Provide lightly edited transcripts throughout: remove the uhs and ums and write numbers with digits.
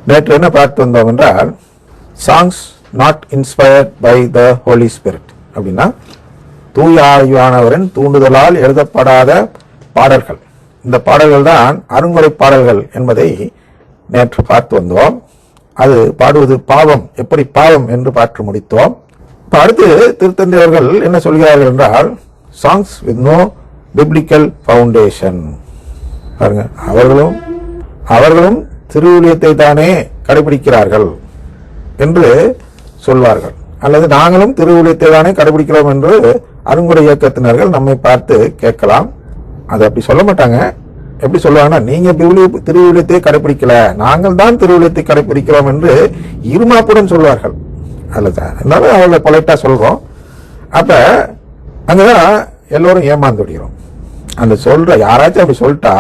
நேற்று என்ன பார்த்து வந்தோம் என்றால், songs not inspired by the holy spirit அப்படின்னா தூய ஆவியானவரின் தூண்டுதலால் எழுதப்படாத பாடல்கள். இந்த பாடல்கள் தான் அருங்குறை பாடல்கள் என்பதை நேற்று பார்த்து வந்தோம். அது பாடுவது பாவம், எப்படி பாவம் என்று பார்த்து முடித்தோம். இப்போ அடுத்து திருத்தந்தையர்கள் என்ன சொல்கிறார்கள் என்றால், songs with no biblical foundation. பாருங்க, அவர்களும் திருவிழியத்தை தானே கடைபிடிக்கிறார்கள் என்று சொல்வார்கள், அல்லது நாங்களும் திருவிழியத்தை தானே கடைபிடிக்கிறோம் என்று அருங்குறை இயக்கத்தினர்கள் நம்மை பார்த்து கேட்கலாம். அது அப்படி சொல்ல மாட்டாங்க. எப்படி சொல்லுவாங்கன்னா, நீங்க திருவிழியத்தை கடைபிடிக்கல, நாங்கள் தான் திருவிழியத்தை கடைபிடிக்கிறோம் என்று இருமாப்புடன் சொல்வார்கள். அதுதான் இருந்தாலும் அவங்களை பொலைட்டா சொல்றோம். அப்ப அங்கதான் எல்லோரும் ஏமாந்து விடுகிறோம். அந்த சொல்ற யாராச்சும் அப்படி சொல்லிட்டா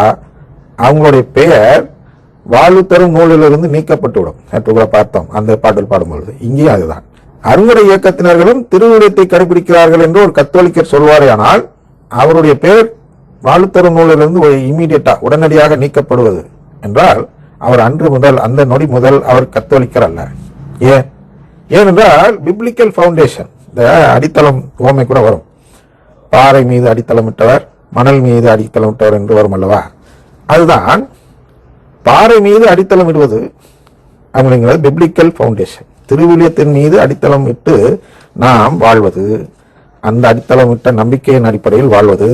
அவங்களுடைய பெயர் வாழ்வு தரும் நூலிலிருந்து நீக்கப்பட்டு விடும். நேற்று கூட பார்த்தோம் அந்த பாடல் பாடும்பொழுது. இங்கேயும் அதுதான். அருங்குறை இயக்கத்தினர்களும் திருவிழியத்தை கடைபிடிக்கிறார்கள் என்று ஒரு கத்தோலிக்கர் சொல்வாரே, ஆனால் அவருடைய பெயர் வாழ்வு தரும் நூலிலிருந்து இமீடியட்டா உடனடியாக நீக்கப்படுவது என்றால் அவர் அன்று முதல், அந்த நொடி முதல் அவர் கத்தோலிக்கர் அல்ல. ஏனென்றால் பிப்ளிக்கல் ஃபவுண்டேஷன், இந்த அடித்தளம் ஓமை கூட வரும். பாறை மீது அடித்தளமிட்டவர், மணல் மீது அடித்தளமிட்டவர் என்று வரும் அல்லவா? அதுதான் பாறை மீது அடித்தளம் இடுவது அப்படிங்கிறது பிப்ளிக்கல் ஃபவுண்டேஷன். திருவிழியத்தின் மீது அடித்தளம் இட்டு நாம் வாழ்வது, அந்த அடித்தளம் இட்ட நம்பிக்கையின் அடிப்படையில் வாழ்வது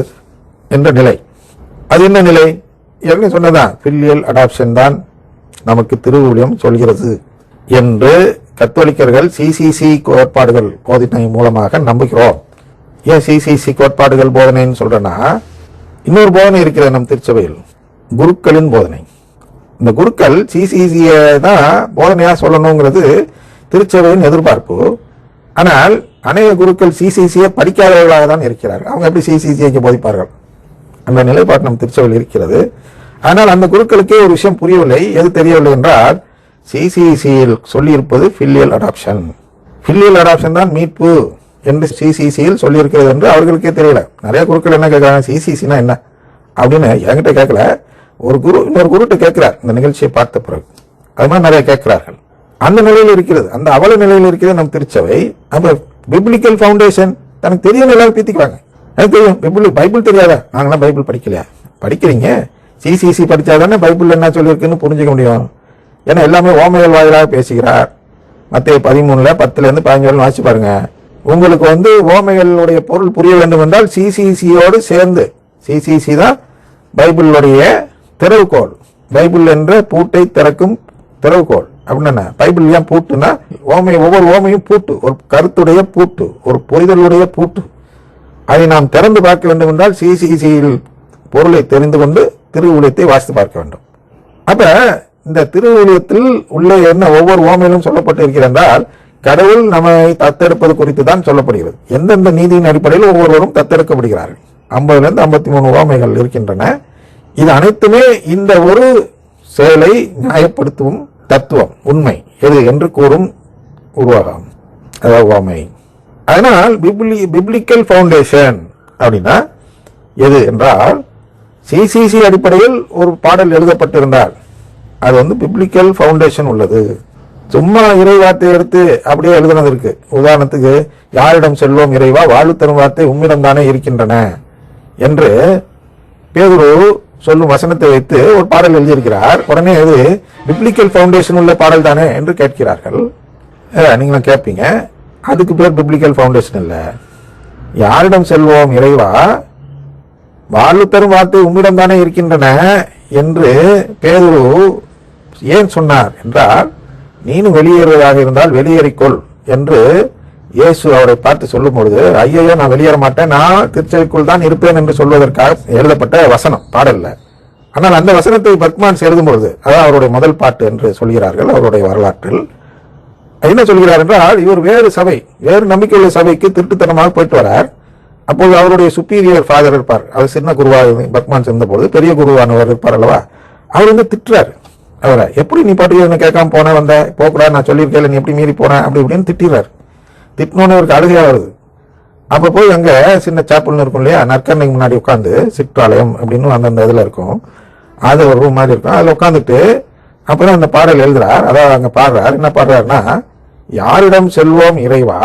என்ற நிலை. அது என்ன நிலை? ஏற்கனவே சொன்னதான், ஃபில்லியல் அடாப்ஷன் தான் நமக்கு திருவிழியம் சொல்கிறது என்று கத்தோலிக்கர்கள் சிசிசி கோட்பாடுகள் போதனை மூலமாக நம்புகிறோம். ஏன் சிசிசி கோட்பாடுகள் போதனைன்னு சொல்றேன்னா, இன்னொரு போதனை இருக்கிறது நம் திருச்சபையில், குருக்களின் போதனை. இந்த குருக்கள் சிசிசியை தான் போதனையா சொல்லணுங்கிறது திருச்சபையின் எதிர்பார்ப்பு. ஆனால் அநேக குருக்கள் சிசிசியை படிக்காதவர்களாக தான் இருக்கிறார்கள். அவங்க எப்படி சிசிசியை போதிப்பார்கள்? அந்த நிலைப்பாடு நம் திருச்சபையில் இருக்கிறது. ஆனால் அந்த குருக்களுக்கே ஒரு விஷயம் புரியவில்லை. எது தெரியவில்லை என்றால், சிசிசியில் சொல்லியிருப்பது ஃபில்லியல் அடாப்ஷன். ஃபில்லியல் அடாப்ஷன் தான் மீட்பு என்று சிசிசியில் சொல்லியிருக்கிறது என்று அவர்களுக்கே தெரியல. நிறைய குருக்கள் என்ன கேட்கறாங்க, சிசிசினா என்ன அப்படின்னு என்கிட்ட கேட்கல, ஒரு குரு இன்னொரு குருட்ட கேட்கிறார் இந்த நிகழ்ச்சியை பார்த்த பிறகு. அது மாதிரி நிறைய கேட்கிறார்கள். அந்த நிலையில் இருக்கிறது, அந்த அவல நிலையில் இருக்கிறது நம் திருச்சபை. அப்ப பிப்ளிக்கல் ஃபவுண்டேஷன் தனக்கு தெரியும், எல்லாரும் பீத்திக்குவாங்க. எனக்கு தெரியும், பைபிள் தெரியாதா? நாங்களாம் பைபிள் படிக்கலையா? படிக்கிறீங்க. சிசிசி படிச்சாதானே பைபிள் என்ன சொல்லியிருக்குன்னு புரிஞ்சுக்க முடியும். ஏன்னா எல்லாமே ஓமைகள் வாயிலாக பேசுகிறார். மத்தேயு 13:10-15 வாசிச்சு பாருங்க. உங்களுக்கு ஓமைகளுடைய பொருள் புரிய வேண்டும் என்றால் சிசிசியோடு சேர்ந்து, சிசிசி தான் பைபிளுடைய திறவுகோள். பைபிள் என்ற பூட்டை திறக்கும் திறவுகோள் அப்படின்னா, பைபிள் ஏன் பூட்டுனா, ஒவ்வொரு ஓமையும் பூட்டு, ஒரு கருத்துடைய பூட்டு, ஒரு புரிதலுடைய பூட்டு. அதை நாம் திறந்து பார்க்க வேண்டும் என்றால் சிசிசியில் பொருளை தெரிந்து கொண்டு திருவிழியத்தை வாசித்து பார்க்க வேண்டும். அப்ப இந்த திருவிழியத்தில் உள்ள என்ன ஒவ்வொரு ஓமையிலும் சொல்லப்பட்டு இருக்கிறால், கடவுள் நம்மை தத்தெடுப்பது குறித்து தான் சொல்லப்படுகிறது. எந்தெந்த நீதியின் அடிப்படையில் ஒவ்வொருவரும் தத்தெடுக்கப்படுகிறார்கள். 50-53 ஓமைகள் இருக்கின்றன. இது அனைத்துமே இந்த ஒரு செயலை நியாயப்படுத்தும் தத்துவம், உண்மை எது என்று கூறும் உருவாகும், அதாவது ஓமை. அதனால் பிப்ளிக்கல் ஃபவுண்டேஷன் அப்படின்னா எது என்றால், சிசிசி அடிப்படையில் ஒரு பாடல் எழுதப்பட்டிருந்தால் அது பிப்ளிக்கல் ஃபவுண்டேஷன் உள்ளது. சும்மா இறை வார்த்தை எடுத்து அப்படியே எழுதுனது இருக்கு. உதாரணத்துக்கு, யாரிடம் செல்வோம் இறைவா, வாழ்வு தரும் வார்த்தை உம்மிடம் தானே இருக்கின்றன என்று பேதுரு சொல்லும் வசனத்தை வைத்து ஒரு பாடல் எழுதியிருக்கிறார். உடனே இது பிப்ளிக்கல் ஃபவுண்டேஷன் உள்ள பாடல் தானே என்று கேட்கிறார்கள். நீங்களும் கேட்பீங்க, அதுக்கு பேர் பிப்ளிக்கல் ஃபவுண்டேஷன் இல்ல. யாரிடம் செல்வோம் இறைவா, வாழ்வு தரும் வார்த்தை உம்மிடம் தானே இருக்கின்றன என்று பேதுரு ஏன் சொன்னார் என்றால், நீனும் வெளியேறுவதாக இருந்தால் வெளியேறிக்கொள் என்று இயேசு அவரை பார்த்து சொல்லும் பொழுது, ஐயோ நான் வெளியேற மாட்டேன், நான் திருச்சபைக்குள் தான் இருப்பேன் என்று சொல்வதற்காக எழுதப்பட்ட வசனம், பாடல்ல. ஆனால் அந்த வசனத்தை பர்க்மான்ஸ் எழுதும் பொழுது, அதாவது அவருடைய முதல் பாட்டு என்று சொல்கிறார்கள் அவருடைய வரலாற்றில். என்ன சொல்கிறார் என்றால், இவர் வேறு சபை, வேறு நம்பிக்கையுள்ள சபைக்கு திருட்டுத்தனமாக போயிட்டு வரார். அப்போது அவருடைய சுப்பீரியர் ஃபாதர் இருப்பார், அவர் சின்ன குருவாக பர்க்மான்ஸ் இருந்த பொழுது பெரிய குருவானவர் இருப்பார் அல்லவா, அவர் திட்டுறாரு அவரை. எப்படி நீ பாட்டு என்ன கேட்காம போன வந்த, போகக்கூடாது, நான் சொல்லியிருக்கேன், நீ எப்படி மீறி போன அப்படி இப்படின்னு திட்டுறாரு. திட்டினோன்னு அவருக்கு அழுகையா வருது. அப்ப போய் அங்க சின்ன சாப்பிள்னு இருக்கும் இல்லையா, நற்கரணைக்கு முன்னாடி உட்காந்து, சிற்றாலயம் அப்படின்னு அந்தந்த இதுல இருக்கும், அது ஒரு ரூம் மாதிரி இருக்கும். அதுல உட்காந்துட்டு அப்பதான் அந்த பாடல் எழுதுறார். அதாவது அங்க பாடுறார். என்ன பாடுறாருன்னா, யாரிடம் செல்வோம் இறைவா,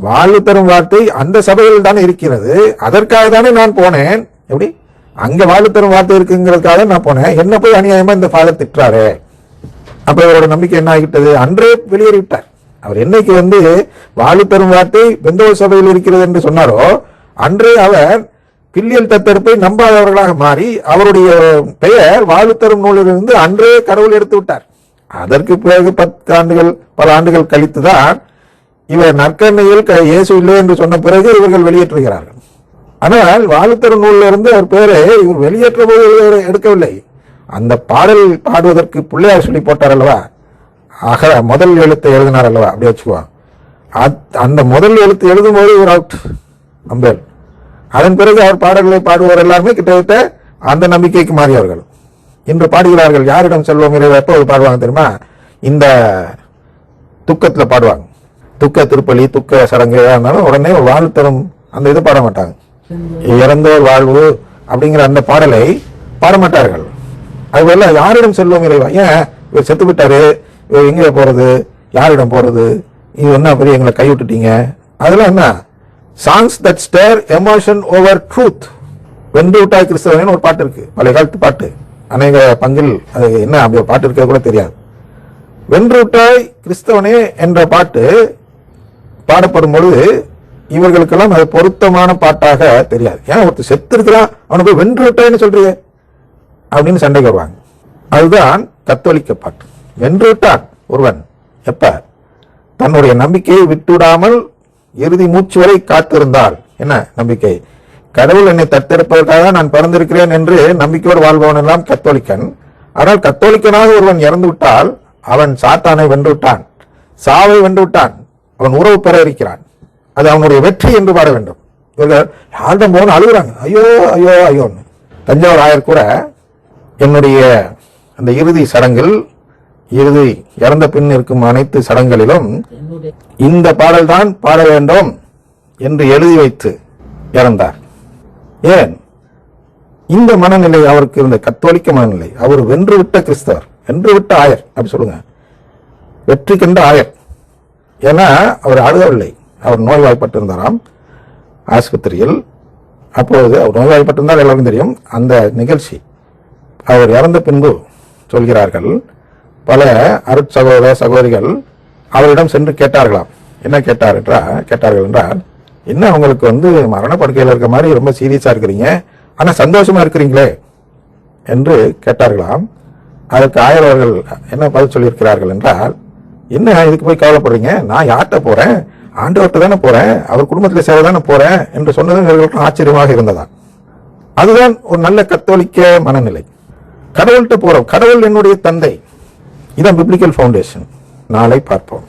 வாழ்வு தரும் வார்த்தை அந்த சபையில் தானே இருக்கிறது, அதற்காக தானே நான் போனேன். எப்படி அங்க வாழ்வு தரும் வார்த்தை இருக்குங்கிறதுக்காக நான் போனேன், என்ன போய் அநியாயமா இந்த ஃபாதர் திட்டுறாரு. அப்ப இவரோட நம்பிக்கை என்ன ஆகிட்டது, அன்றே வெளியேறிவிட்டார். அவர் என்னைக்கு வாழ்வு தரும் வார்த்தை பெந்தோல் சபையில் இருக்கிறது என்று சொன்னாரோ, அன்றே அவர் பில்லியல் தத்தெடுப்பை நம்பாதவர்களாக மாறி அவருடைய பெயர் வாழ்வு தரும் நூலிலிருந்து அன்றே கடவுள் எடுத்து விட்டார். அதற்கு பிறகு 10 ஆண்டுகள் பல ஆண்டுகள் கழித்துதான் இவர் நற்கண்ணையில் இயேசு இல்லை என்று சொன்ன பிறகு இவர்கள் வெளியேற்றுகிறார்கள். ஆனால் வாழ்வு தரும் நூலில் இருந்து அவர் பெயரை இவர் வெளியேற்ற போது எடுக்கவில்லை. அந்த பாடல் பாடுவதற்கு பிள்ளையார் சொல்லி போட்டார் அல்லவா, முதல் எழுத்தை எழுதினார் அல்லவா, அப்படி வச்சுக்குவான். அந்த முதல் எழுத்து எழுதும் போது இவர் அவுட், அம்பேல். அதன் பிறகு அவர் பாடல்களை பாடுவார் எல்லாருமே கிட்டத்தட்ட அந்த நம்பிக்கைக்கு மாறியவர்கள். இன்று பாடுகிறார்கள். யாரிடம் செல்வோம் இறைவா எப்போ பாடுவாங்க தெரியுமா, இந்த துக்கத்துல பாடுவாங்க. துக்க திருப்பலி, துக்க சடங்கு இருந்தாலும் உடனே வாழ்வு தரும் அந்த இது பாட மாட்டாங்க. இறந்தோர் வாழ்வு அப்படிங்கிற அந்த பாடலை பாட மாட்டார்கள். அதுபோல யாரிடம் செல்வோம் இறைவா, ஏன் இவர் செத்து விட்டாரு, இவர் எங்க போறது, யாரிடம் போறது, இது என்ன பெரிய எங்களை கைவிட்டுட்டீங்க, அதெல்லாம் என்ன songs that stir emotion over truth. வென்று விட்டாய் கிறிஸ்தவனேன்னு ஒரு பாட்டு இருக்கு, பழைய காலத்து பாட்டு. அநேக பங்கில் அது என்ன அப்படி ஒரு பாட்டு இருக்க கூட தெரியாது. வென்று விட்டாய் கிறிஸ்தவனே என்ற பாட்டு பாடப்படும் பொழுது இவர்களுக்கெல்லாம் அது பொருத்தமான பாட்டாக தெரியாது. ஏன் ஒருத்தர் செத்து இருக்கிறான், அவனுக்கு போய் வென்று விட்டாய்ன்னு சொல்றீங்க அப்படின்னு சண்டைக்கு வருவாங்க. அதுதான் கத்தோலிக்க பாட்டு. வென்று விட்டான் ஒருவன் எப்ப, தன்னுடைய நம்பிக்கையை விட்டுவிடாமல் இறுதி மூச்சு வரை காத்திருந்தால். என்ன நம்பிக்கை, கடவுள் என்னை தத்தெடுப்பதற்காக நான் பிறந்திருக்கிறேன் என்று நம்பிக்கையோடு வாழ்பவன் எல்லாம் கத்தோலிக்கன். ஆனால் கத்தோலிக்கனாக ஒருவன் இறந்து விட்டால் அவன் சாத்தானை வென்று விட்டான், சாவை வென்று விட்டான், அவன் உறவு பெற இருக்கிறான். அது அவனுடைய வெற்றி என்று பாட வேண்டும். இவர்கள் யாரிடம் போகணும் அழுகுறாங்க, ஐயோ ஐயோ ஐயோன்னு. தஞ்சாவூர் ஆயர் கூட என்னுடைய அந்த இறுதி சடங்கில், இறுதி இறந்த பின் இருக்கும் அனைத்து சடங்குகளிலும் இந்த பாடல் தான் பாட வேண்டும் என்று எழுதி வைத்து இறந்தார். ஏன் இந்த மனநிலை அவருக்கு இருந்த, கத்தோலிக்க மனநிலை. அவர் வென்றுவிட்ட கிறிஸ்தவர், வென்றுவிட்ட ஆயர் அப்படி சொல்லுங்க, வெற்றி கண்ட ஆயர். ஏன்னா அவர் அழுகவில்லை. அவர் நோய்வாய்ப்பட்டிருந்தாராம் ஆஸ்பத்திரியில். அப்பொழுது அவர் நோய்வாய்ப்பட்டிருந்தால் எல்லாருக்கும் தெரியும் அந்த நிகழ்ச்சி. அவர் இறந்த பின்பு சொல்கிறார்கள், பல அருட்சகோதர சகோதரிகள் அவரிடம் சென்று கேட்டார்களாம். என்ன கேட்டார்கள் என்றால், என்ன அவங்களுக்கு மரண படுக்கையில் இருக்க மாதிரி ரொம்ப சீரியஸா இருக்கிறீங்க, ஆனா சந்தோஷமா இருக்கிறீங்களே என்று கேட்டார்களாம். அதற்கு ஆயர் அவர்கள் என்ன பதில் சொல்லியிருக்கிறார்கள் என்றால், என்ன இதுக்கு போய் கவலைப்படுறீங்க, நான் யார்கிட்ட போறேன், ஆண்டவர்கிட்ட தானே போறேன், அவர் குடும்பத்தில் சேவை தானே போறேன் என்று சொன்னது இவர்களுக்கு ஆச்சரியமாக இருந்ததா. அதுதான் ஒரு நல்ல கத்தோலிக்க மனநிலை. கடவுள்கிட்ட போறோம், கடவுள் என்னுடைய தந்தை. இதான் பிப்ளிக்கல் ஃபவுண்டேஷன். நாளை பார்ப்போம்.